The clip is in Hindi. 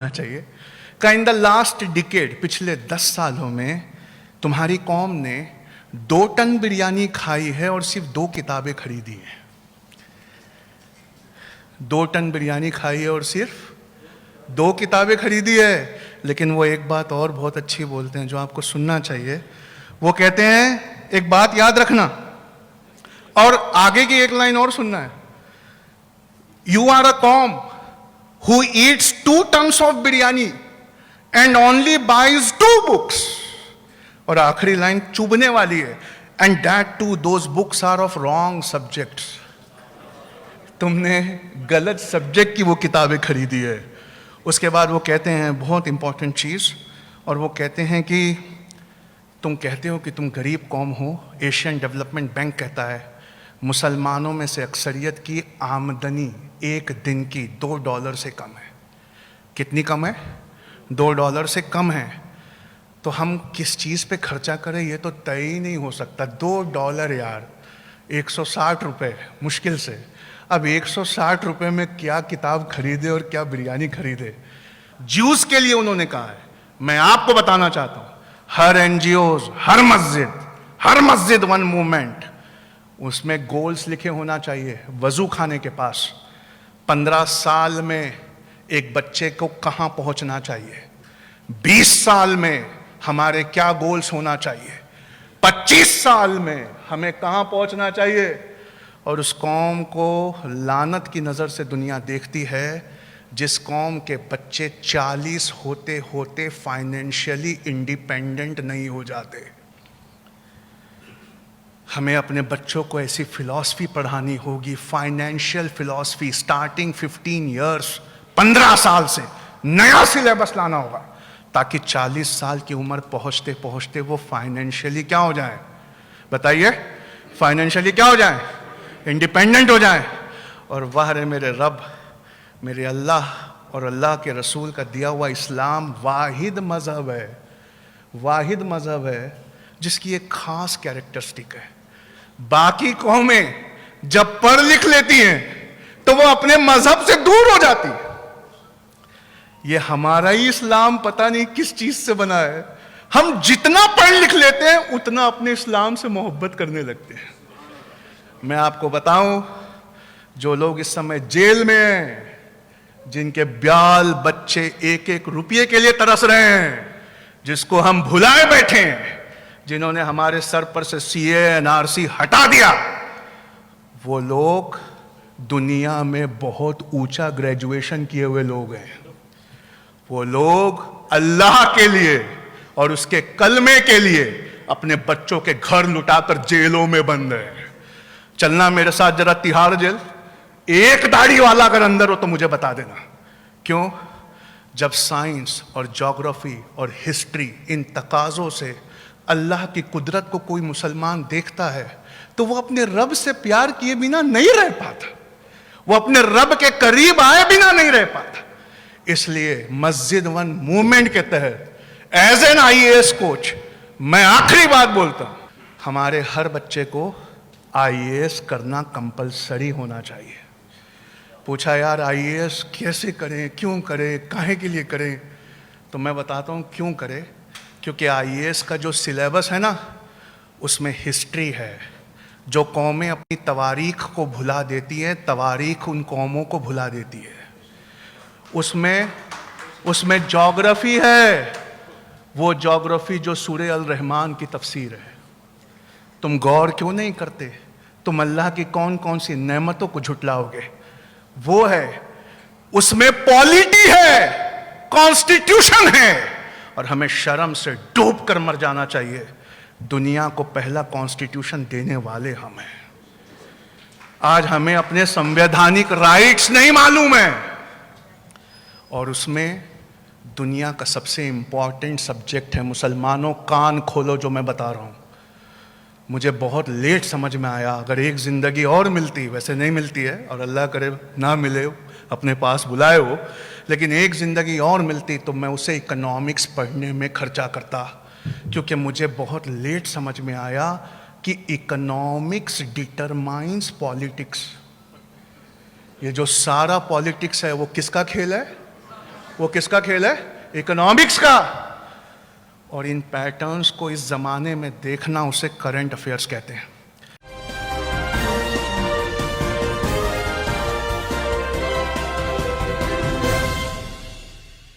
चाहिए का इन द लास्ट डिकेड, पिछले 10 सालों में तुम्हारी कौम ने 2 टन बिरयानी खाई है और सिर्फ 2 किताबें खरीदी हैं। 2 टन बिरयानी खाई है और सिर्फ 2 किताबें खरीदी है। लेकिन वो एक बात और बहुत अच्छी बोलते हैं जो आपको सुनना चाहिए। वो कहते हैं, एक बात याद रखना और आगे की एक लाइन और सुनना है, you are a com who eats 2 tons of biryani and only buys 2 books. और आखिरी लाइन चुभने वाली है, and that too those books are of wrong subjects. तुमने गलत सब्जेक्ट की वो किताबें खरीदी है। उसके बाद वो कहते हैं बहुत इंपॉर्टेंट चीज, और वो कहते हैं कि तुम कहते हो कि तुम गरीब कौम हो। एशियन डेवलपमेंट बैंक कहता है मुसलमानों में से अक्सरियत की आमदनी एक दिन की $2 से कम है। कितनी कम है? $2 से कम है। तो हम किस चीज़ पे खर्चा करें ये तो तय ही नहीं हो सकता। $2 यार, 160 रुपये मुश्किल से। अब 160 रुपये में क्या किताब खरीदे और क्या बिरयानी खरीदे। ज्यूस के लिए उन्होंने कहा है। मैं आपको बताना चाहता हूँ, हर एनजीओ, हर मस्जिद 1 मूवमेंट, उसमें गोल्स लिखे होना चाहिए। वजू खाने के पास 15 साल में एक बच्चे को कहाँ पहुँचना चाहिए, 20 साल में हमारे क्या गोल्स होना चाहिए, 25 साल में हमें कहाँ पहुँचना चाहिए। और उस कौम को लानत की नज़र से दुनिया देखती है जिस कौम के बच्चे 40 होते होते फाइनेंशियली इंडिपेंडेंट नहीं हो जाते। हमें अपने बच्चों को ऐसी फिलॉसफी पढ़ानी होगी, फाइनेंशियल फिलॉसफी, स्टार्टिंग 15 इयर्स, 15 साल से नया सिलेबस लाना होगा ताकि 40 साल की उम्र पहुंचते पहुंचते वो फाइनेंशियली क्या हो जाए, बताइए, फाइनेंशियली क्या हो जाए, इंडिपेंडेंट हो जाए। और वाह रे मेरे रब, मेरे अल्लाह और अल्लाह के रसूल का दिया हुआ इस्लाम वाहिद मज़हब है जिसकी एक खास कैरेक्टरिस्टिक है। बाकी कौमें जब पढ़ लिख लेती हैं तो वो अपने मजहब से दूर हो जाती है। ये हमारा ही इस्लाम पता नहीं किस चीज से बना है। हम जितना पढ़ लिख लेते हैं उतना अपने इस्लाम से मोहब्बत करने लगते हैं। मैं आपको बताऊं, जो लोग इस समय जेल में हैं, जिनके ब्याल बच्चे 1-1 रुपये के लिए तरस रहे हैं, जिसको हम भुलाए बैठे हैं, जिन्होंने हमारे सर पर से CA NRC हटा दिया, वो लोग दुनिया में बहुत ऊंचा ग्रेजुएशन किए हुए लोग हैं। वो लोग अल्लाह के लिए और उसके कलमे के लिए अपने बच्चों के घर लुटाकर जेलों में बंद हैं। चलना मेरे साथ जरा तिहाड़ जेल। एक दाढ़ी वाला अगर अंदर हो तो मुझे बता देना। क्यों? जब साइंस और ज्योग्राफी और हिस्ट्री इन तकाजों से अल्लाह की कुदरत को कोई मुसलमान देखता है तो वो अपने रब से प्यार किए बिना नहीं रह पाता, वो अपने रब के करीब आए बिना नहीं रह पाता। इसलिए मस्जिद 1 मूवमेंट के तहत एज एन IAS कोच मैं आखिरी बात बोलता हूं, हमारे हर बच्चे को IAS करना कंपलसरी होना चाहिए। पूछा यार IAS कैसे करें, क्यों करें, काहे के लिए करें? तो मैं बताता हूं क्यों करें। क्योंकि IAS का जो सिलेबस है ना, उसमें हिस्ट्री है। जो कौमें अपनी तवारीख को भुला देती हैं, तवारीख उन कौमों को भुला देती है। उसमें ज्योग्राफी है, वो ज्योग्राफी जो सूरह अल रहमान की तफसीर है। तुम गौर क्यों नहीं करते? तुम अल्लाह की कौन कौन सी नेमतों को झुटलाओगे? वो है, उसमें पॉलिटी है, कॉन्स्टिट्यूशन है, और हमें शर्म से डूब कर मर जाना चाहिए। दुनिया को पहला कॉन्स्टिट्यूशन देने वाले हम हैं। आज हमें अपने संवैधानिक राइट्स नहीं मालूम है, और उसमें दुनिया का सबसे इंपॉर्टेंट सब्जेक्ट है। मुसलमानों कान खोलो जो मैं बता रहा हूं। मुझे बहुत लेट समझ में आया। अगर एक जिंदगी और मिलती, वैसे नहीं मिलती है और अल्लाह करे ना मिले, अपने पास बुलाए हो, लेकिन एक जिंदगी और मिलती तो मैं उसे इकोनॉमिक्स पढ़ने में खर्चा करता। क्योंकि मुझे बहुत लेट समझ में आया कि इकोनॉमिक्स डिटरमाइंस पॉलिटिक्स। ये जो सारा पॉलिटिक्स है वो किसका खेल है? वो किसका खेल है? इकोनॉमिक्स का। और इन पैटर्न्स को इस जमाने में देखना, उसे करंट अफेयर्स कहते हैं।